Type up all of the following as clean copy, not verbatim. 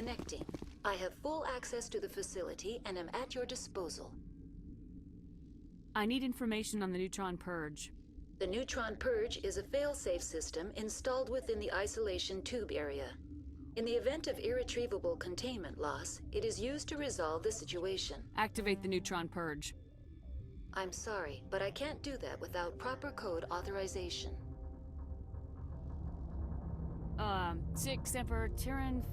Connecting. I have full access to the facility and am at your disposal. I need information on the neutron purge. The neutron purge is a fail-safe system installed within the isolation tube area. In the event of irretrievable containment loss, it is used to resolve the situation. Activate the neutron purge. I'm sorry, but I can't do that without proper code authorization. 6 Emperor Tyrann.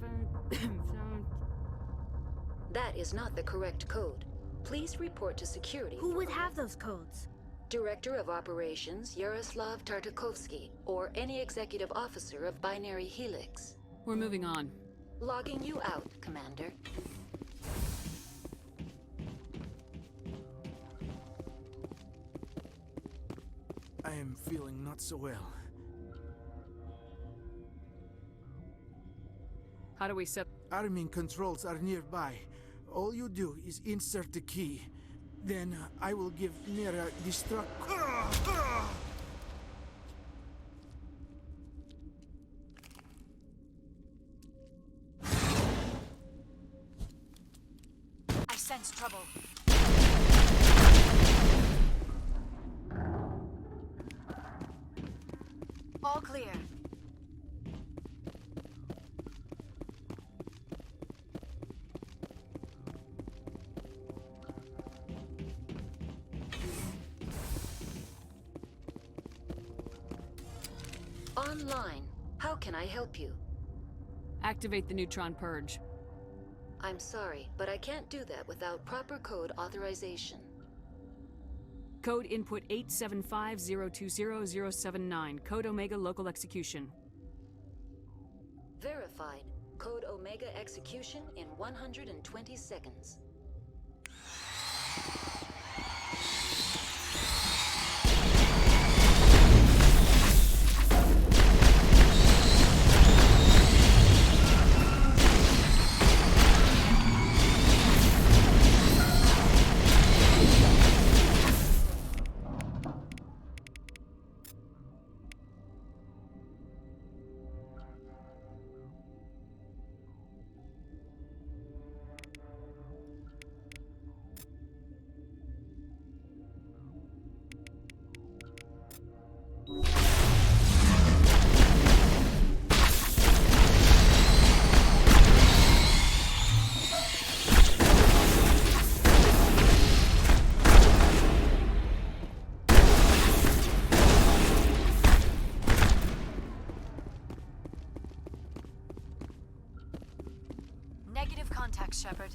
That is not the correct code. Please report to security. Who would have those codes? Director of Operations Yaroslav Tartakovsky, or any executive officer of Binary Helix. We're moving on. Logging you out, Commander. I am feeling not so well. How do we set... Arming controls are nearby. All you do is insert the key. Then I will give Nera destruct... I sense trouble. All clear. Online. How can I help you? Activate the neutron purge. I'm sorry, but I can't do that without proper code authorization. Code input 875020079. Code Omega local execution. Verified. Code Omega execution in 120 seconds. Negative contact, Shepard.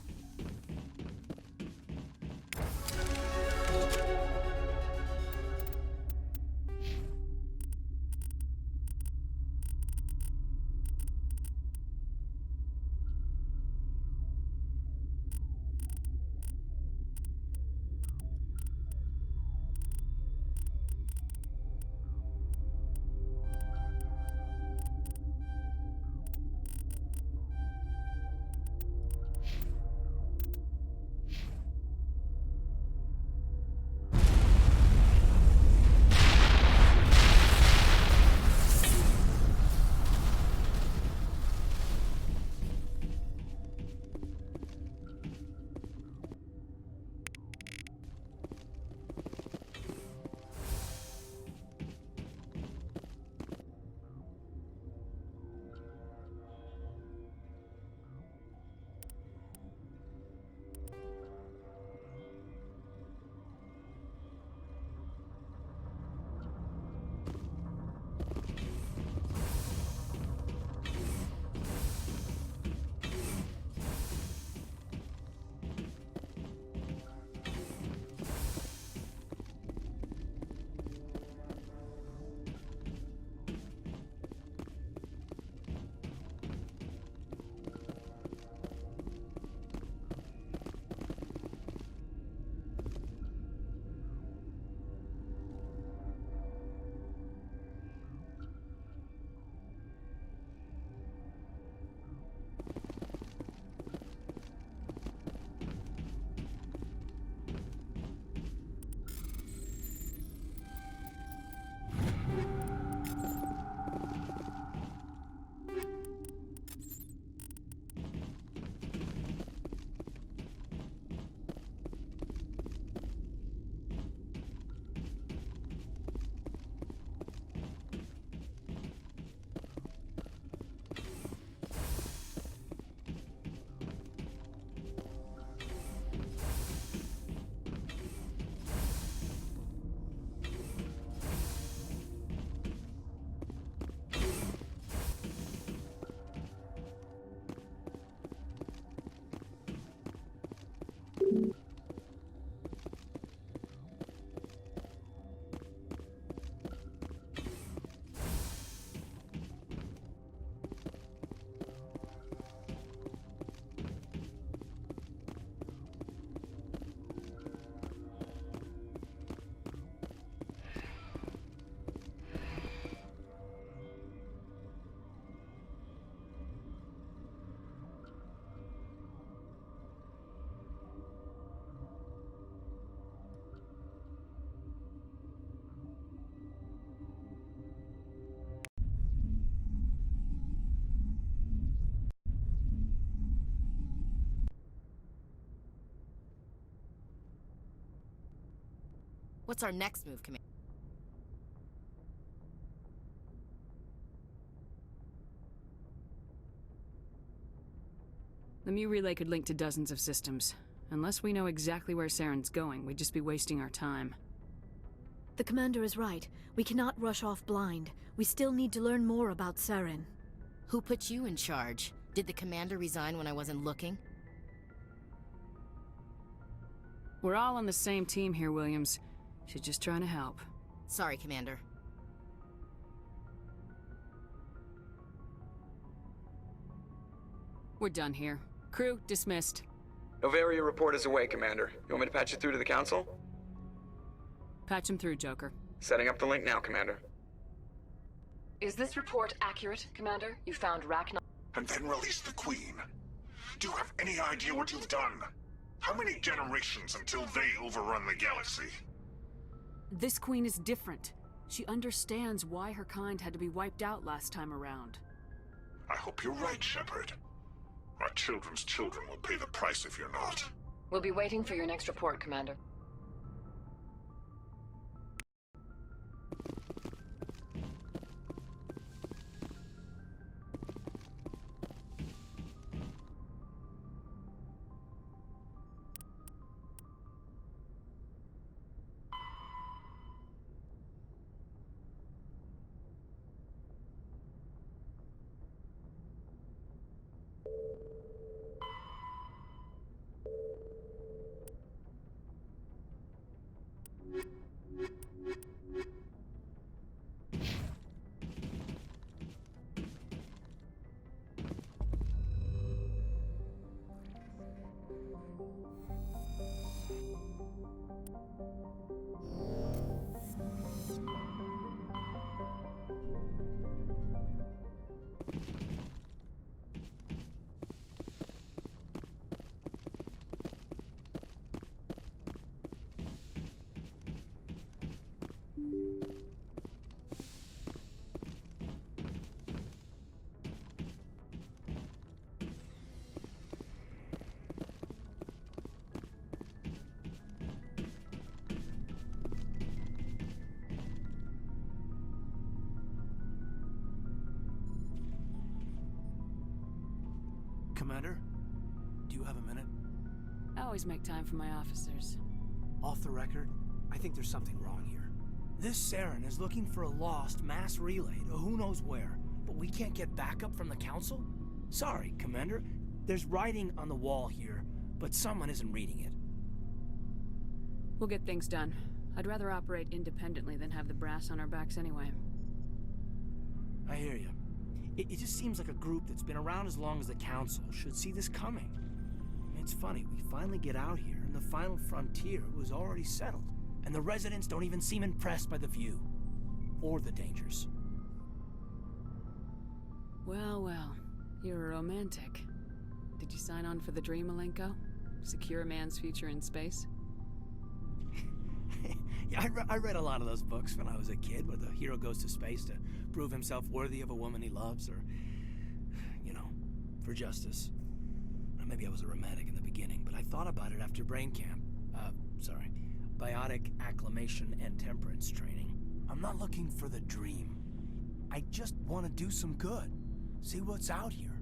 What's our next move, Commander? The Mu relay could link to dozens of systems. Unless we know exactly where Saren's going, we'd just be wasting our time. The commander is right. We cannot rush off blind. We still need to learn more about Saren. Who put you in charge? Did the commander resign when I wasn't looking? We're all on the same team here, Williams. She's just trying to help. Sorry, Commander. We're done here. Crew, dismissed. Novaria report is away, Commander. You want me to patch it through to the Council? Patch him through, Joker. Setting up the link now, Commander. Is this report accurate, Commander? You found Rachna... And then release the Queen. Do you have any idea what you've done? How many generations until they overrun the galaxy? This queen is different. She understands why her kind had to be wiped out last time around. I hope you're right, Shepard. Our children's children will pay the price if you're not. We'll be waiting for your next report, Commander. Commander, do you have a minute? I always make time for my officers. Off the record, I think there's something wrong here. This Saren is looking for a lost mass relay to who knows where, but we can't get backup from the Council? Sorry, Commander. There's writing on the wall here, but someone isn't reading it. We'll get things done. I'd rather operate independently than have the brass on our backs anyway. I hear you. It just seems like a group that's been around as long as the Council should see this coming. It's funny, we finally get out here, and the final frontier was already settled, and the residents don't even seem impressed by the view. Or the dangers. Well, well. You're a romantic. Did you sign on for the dream, Malenko? Secure a man's future in space? Yeah, I read a lot of those books when I was a kid, where the hero goes to space to prove himself worthy of a woman he loves, or, you know, for justice. Or maybe I was a romantic in the beginning, but I thought about it after brain camp. Biotic acclimation and temperance training. I'm not looking for the dream. I just want to do some good. See what's out here.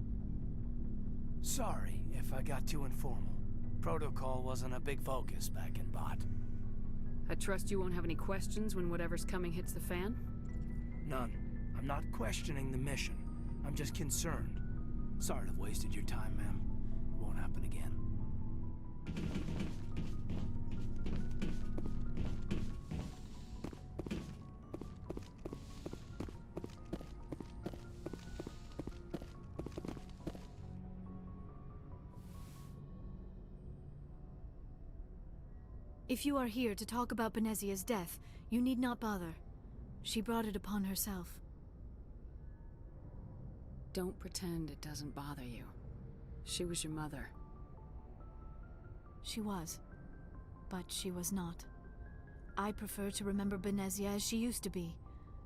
Sorry if I got too informal. Protocol wasn't a big focus back in Bot. I trust you won't have any questions when whatever's coming hits the fan? None. I'm not questioning the mission. I'm just concerned. Sorry to have wasted your time, ma'am. It won't happen again. If you are here to talk about Benezia's death, you need not bother. She brought it upon herself. Don't pretend it doesn't bother you. She was your mother. She was. But she was not. I prefer to remember Benezia as she used to be,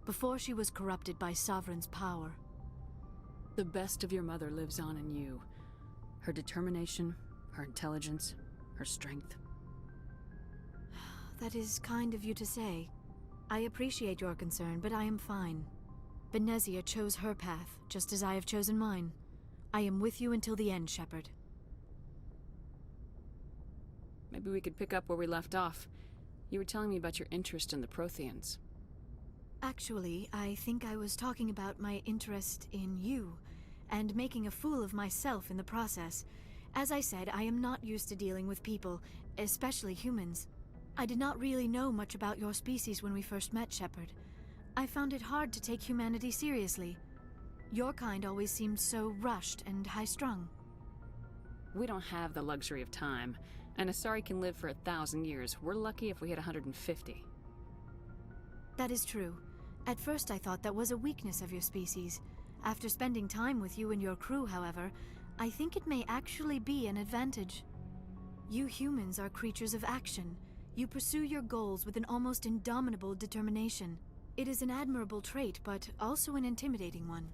before she was corrupted by Sovereign's power. The best of your mother lives on in you. Her determination, her intelligence, her strength. that is kind of you to say. I appreciate your concern, but I am fine. Benezia chose her path, just as I have chosen mine. I am with you until the end, Shepard. Maybe we could pick up where we left off. You were telling me about your interest in the Protheans. Actually, I think I was talking about my interest in you, and making a fool of myself in the process. As I said, I am not used to dealing with people, especially humans. I did not really know much about your species when we first met, Shepard. I found it hard to take humanity seriously. Your kind always seemed so rushed and high-strung. We don't have the luxury of time, and Asari can live for 1,000 years. We're lucky if we hit 150. That is true. At first I thought that was a weakness of your species. After spending time with you and your crew, however, I think it may actually be an advantage. You humans are creatures of action. You pursue your goals with an almost indomitable determination. It is an admirable trait, but also an intimidating one.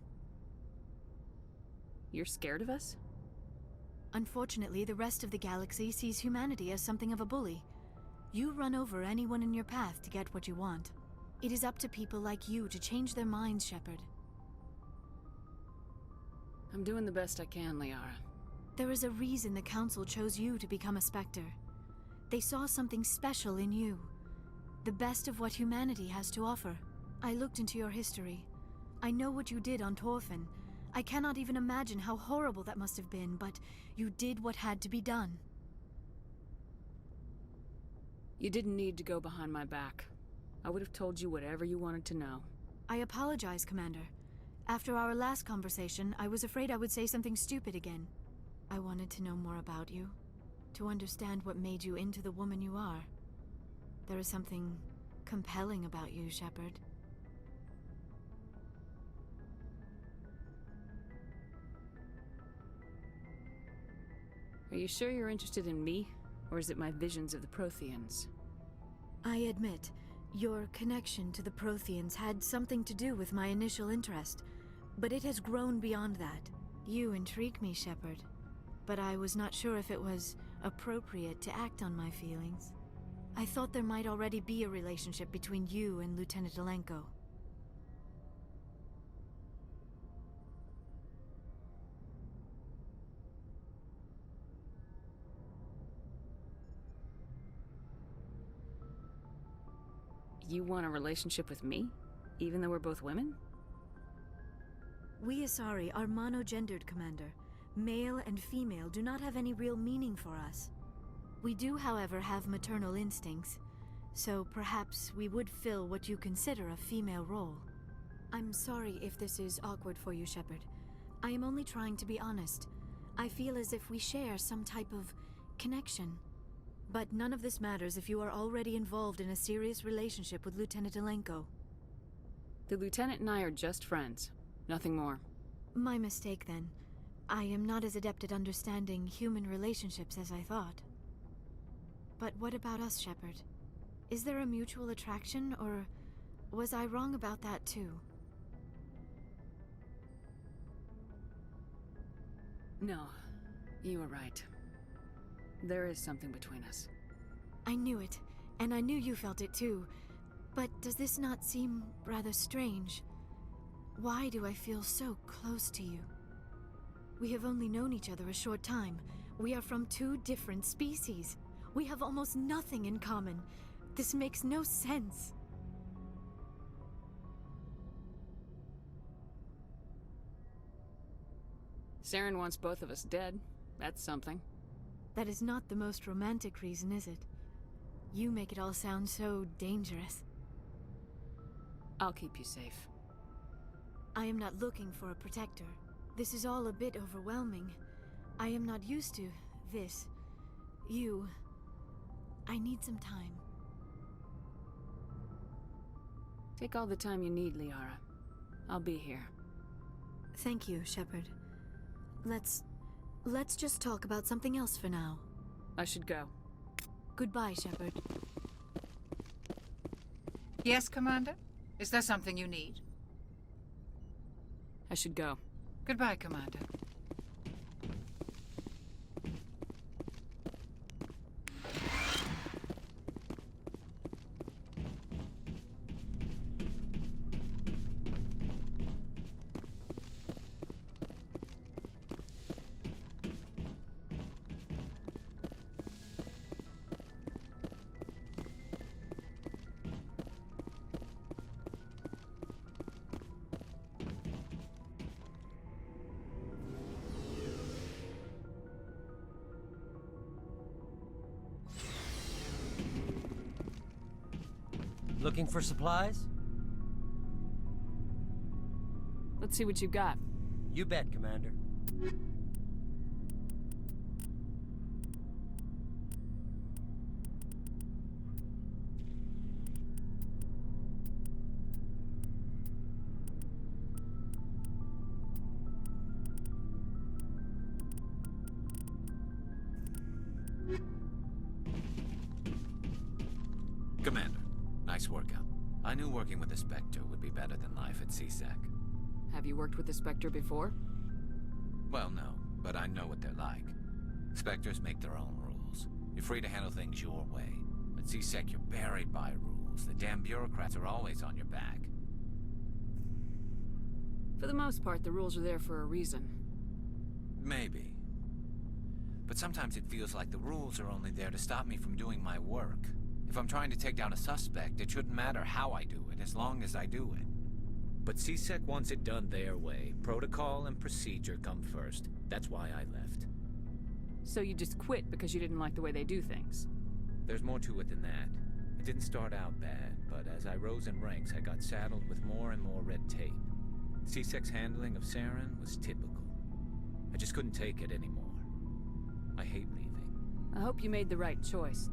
You're scared of us? Unfortunately, the rest of the galaxy sees humanity as something of a bully. You run over anyone in your path to get what you want. It is up to people like you to change their minds, Shepard. I'm doing the best I can, Liara. There is a reason the Council chose you to become a Spectre. They saw something special in you. The best of what humanity has to offer. I looked into your history. I know what you did on Torfin. I cannot even imagine how horrible that must have been, but you did what had to be done. You didn't need to go behind my back. I would have told you whatever you wanted to know. I apologize, Commander. After our last conversation, I was afraid I would say something stupid again. I wanted to know more about you, to understand what made you into the woman you are. There is something compelling about you, Shepard. Are you sure you're interested in me, or is it my visions of the Protheans? I admit, your connection to the Protheans had something to do with my initial interest, but it has grown beyond that. You intrigue me, Shepard, but I was not sure if it was appropriate to act on my feelings. I thought there might already be a relationship between you and Lieutenant Alenko. You want a relationship with me? Even though we're both women? We Asari are monogendered, Commander. Male and female do not have any real meaning for us. We do, however, have maternal instincts, so perhaps we would fill what you consider a female role. I'm sorry if this is awkward for you, Shepard. I am only trying to be honest. I feel as if we share some type of connection. But none of this matters if you are already involved in a serious relationship with Lieutenant Alenko. The Lieutenant and I are just friends. Nothing more. My mistake, then. I am not as adept at understanding human relationships as I thought. But what about us, Shepard? Is there a mutual attraction, or was I wrong about that too? No, you were right. There is something between us. I knew it, and I knew you felt it too. But does this not seem rather strange? Why do I feel so close to you? We have only known each other a short time. We are from two different species. We have almost nothing in common. This makes no sense. Saren wants both of us dead. That's something. That is not the most romantic reason, is it? You make it all sound so dangerous. I'll keep you safe. I am not looking for a protector. This is all a bit overwhelming. I am not used to this. You. I need some time. Take all the time you need, Liara. I'll be here. Thank you, Shepard. Let's just talk about something else for now. I should go. Goodbye, Shepard. Yes, Commander? Is there something you need? I should go. Goodbye, Commander. Looking for supplies? Let's see what you got. You bet, Commander. Commander, nice workout. I knew working with the Spectre would be better than life at CSEC. Have you worked with the Spectre before? Well, no, but I know what they're like. Spectres make their own rules. You're free to handle things your way. At CSEC, you're buried by rules. The damn bureaucrats are always on your back. For the most part, the rules are there for a reason. Maybe. But sometimes it feels like the rules are only there to stop me from doing my work. If I'm trying to take down a suspect, it shouldn't matter how I do it, as long as I do it. But CSEC wants it done their way. Protocol and procedure come first. That's why I left. So you just quit because you didn't like the way they do things? There's more to it than that. It didn't start out bad, but as I rose in ranks, I got saddled with more and more red tape. CSEC's handling of Saren was typical. I just couldn't take it anymore. I hate leaving. I hope you made the right choice.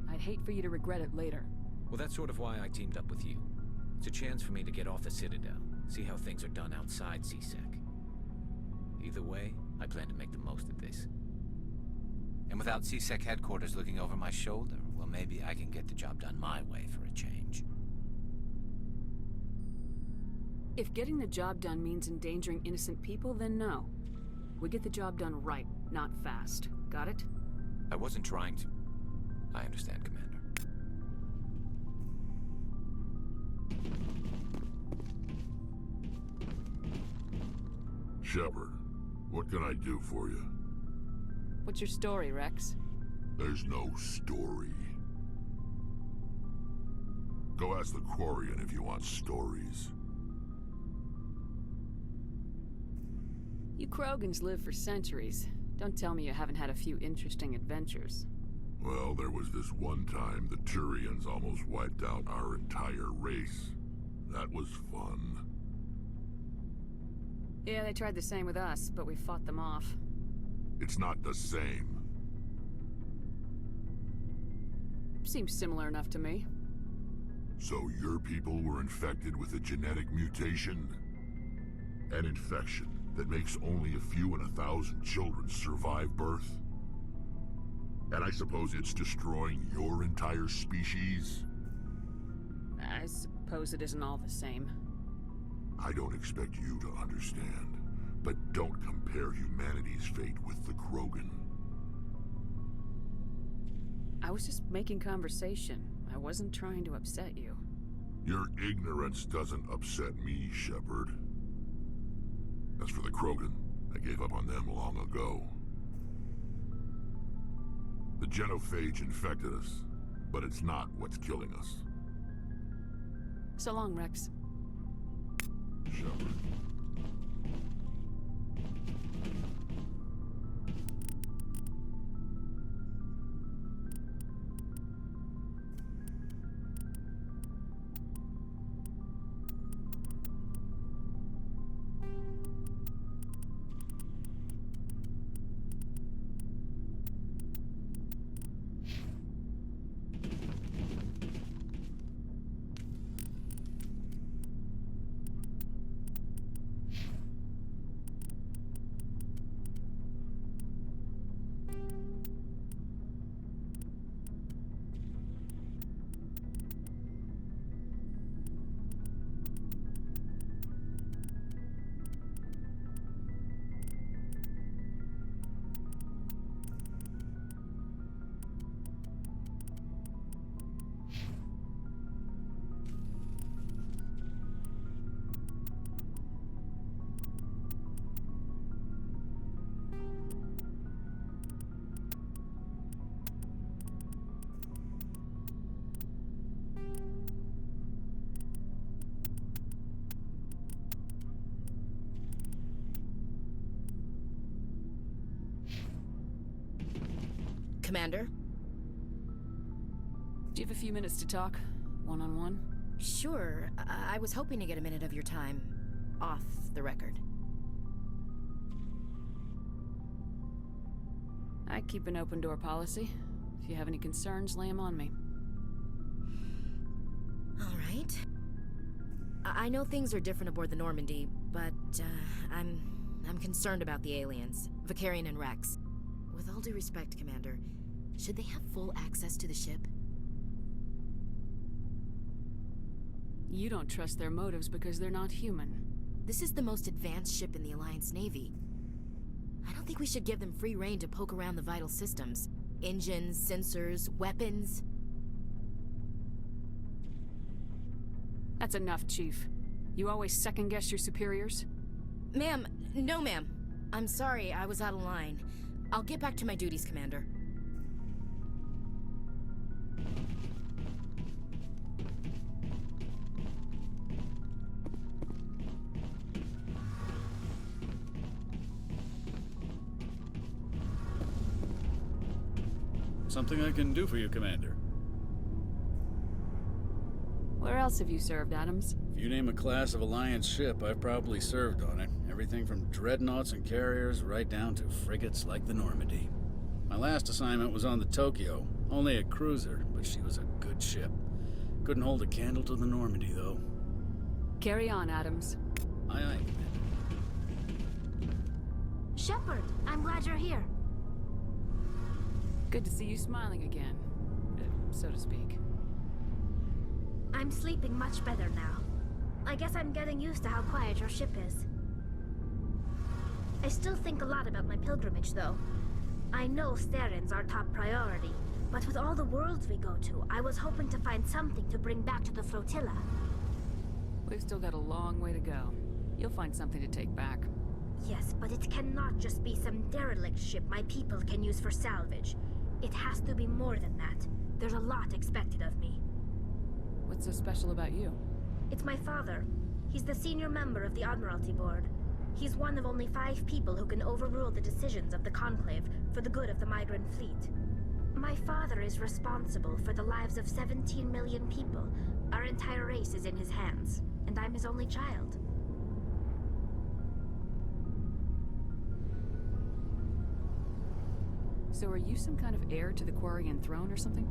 I'd hate for you to regret it later. Well, that's sort of why I teamed up with you. It's a chance for me to get off the Citadel, see how things are done outside CSEC. Either way, I plan to make the most of this. And without CSEC headquarters looking over my shoulder, well, maybe I can get the job done my way for a change. If getting the job done means endangering innocent people, then no. We get the job done right, not fast. Got it? I wasn't trying to... I understand, Commander. Shepard, what can I do for you? What's your story, Rex? There's no story. Go ask the Quarian if you want stories. You Krogans live for centuries. Don't tell me you haven't had a few interesting adventures. Well, there was this one time the Turians almost wiped out our entire race. That was fun. Yeah, they tried the same with us, but we fought them off. It's not the same. Seems similar enough to me. So your people were infected with a genetic mutation? An infection that makes only a few in 1,000 children survive birth? And I suppose it's destroying your entire species? I suppose it isn't all the same. I don't expect you to understand, but don't compare humanity's fate with the Krogan. I was just making conversation. I wasn't trying to upset you. Your ignorance doesn't upset me, Shepard. As for the Krogan, I gave up on them long ago. The genophage infected us, but it's not what's killing us. So long, Rex. Shepard. Commander? Do you have a few minutes to talk? One-on-one? Sure. I was hoping to get a minute of your time. Off the record. I keep an open door policy. If you have any concerns, lay them on me. All right. I know things are different aboard the Normandy, but I'm concerned about the aliens, Vicarian and Rex. With all due respect, Commander, should they have full access to the ship? You don't trust their motives because they're not human. This is the most advanced ship in the Alliance Navy. I don't think we should give them free rein to poke around the vital systems. Engines, sensors, weapons. That's enough, Chief. You always second-guess your superiors? Ma'am, no ma'am. I'm sorry, I was out of line. I'll get back to my duties, Commander. Something I can do for you, Commander. Where else have you served, Adams? If you name a class of Alliance ship, I've probably served on it. Everything from dreadnoughts and carriers right down to frigates like the Normandy. My last assignment was on the Tokyo. Only a cruiser, but she was a good ship. Couldn't hold a candle to the Normandy, though. Carry on, Adams. Aye, aye, Commander. Shepard, I'm glad you're here. Good to see you smiling again, so to speak. I'm sleeping much better now. I guess I'm getting used to how quiet your ship is. I still think a lot about my pilgrimage, though. I know Steren's our top priority, but with all the worlds we go to, I was hoping to find something to bring back to the flotilla. We've still got a long way to go. You'll find something to take back. Yes, but it cannot just be some derelict ship my people can use for salvage. It has to be more than that. There's a lot expected of me. What's so special about you? It's my father. He's the senior member of the Admiralty Board. He's one of only 5 people who can overrule the decisions of the Conclave for the good of the migrant fleet. My father is responsible for the lives of 17 million people. Our entire race is in his hands, and I'm his only child. So are you some kind of heir to the Quarian throne or something?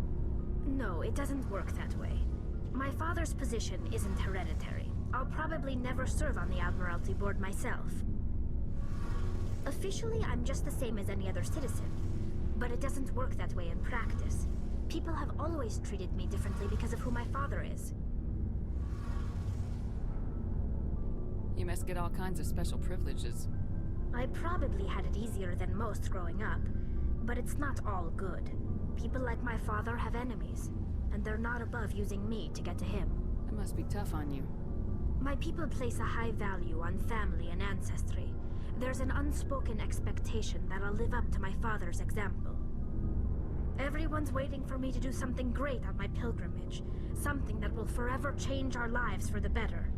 No, it doesn't work that way. My father's position isn't hereditary. I'll probably never serve on the Admiralty Board myself. Officially, I'm just the same as any other citizen. But it doesn't work that way in practice. People have always treated me differently because of who my father is. You must get all kinds of special privileges. I probably had it easier than most growing up. But it's not all good. People like my father have enemies, and they're not above using me to get to him. It must be tough on you. My people place a high value on family and ancestry. There's an unspoken expectation that I'll live up to my father's example. Everyone's waiting for me to do something great on my pilgrimage, something that will forever change our lives for the better.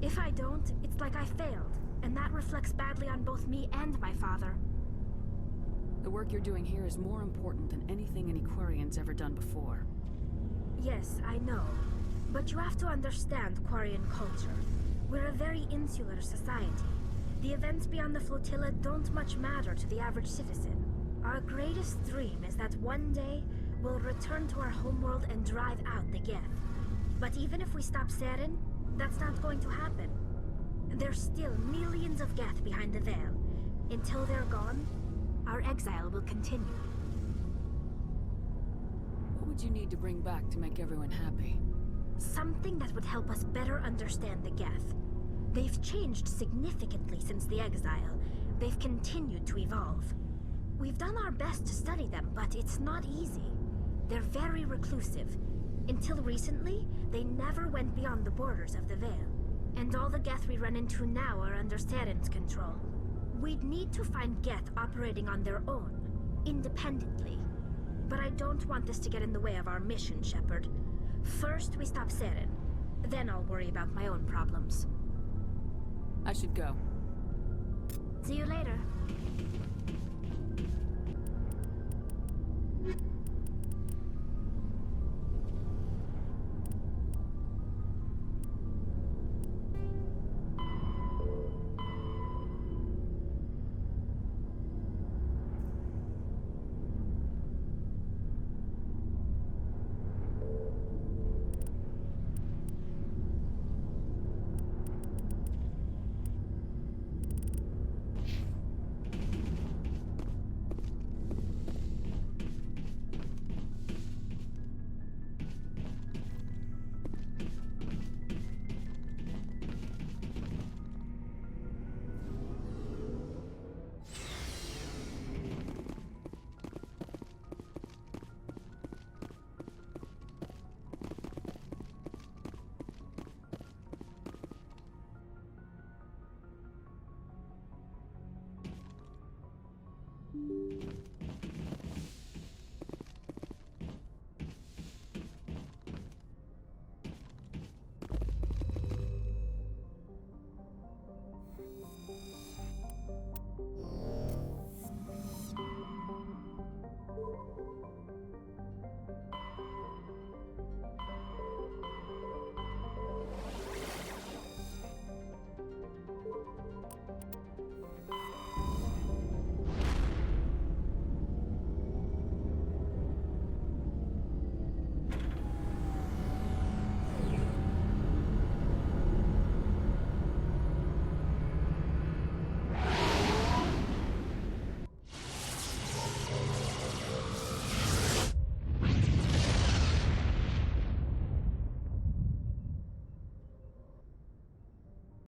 If I don't, it's like I failed, and that reflects badly on both me and my father. The work you're doing here is more important than anything any Quarian's ever done before. Yes, I know. But you have to understand Quarian culture. We're a very insular society. The events beyond the flotilla don't much matter to the average citizen. Our greatest dream is that one day we'll return to our homeworld and drive out the Geth. But even if we stop Saren, that's not going to happen. There's still millions of Geth behind the veil. Until they're gone, our exile will continue. What would you need to bring back to make everyone happy? Something that would help us better understand the Geth. They've changed significantly since the exile. They've continued to evolve. We've done our best to study them, but it's not easy. They're very reclusive. Until recently, they never went beyond the borders of the Veil. And all the Geth we run into now are under Saren's control. We'd need to find Geth operating on their own, independently. But I don't want this to get in the way of our mission, Shepard. First, we stop Saren. Then I'll worry about my own problems. I should go. See you later.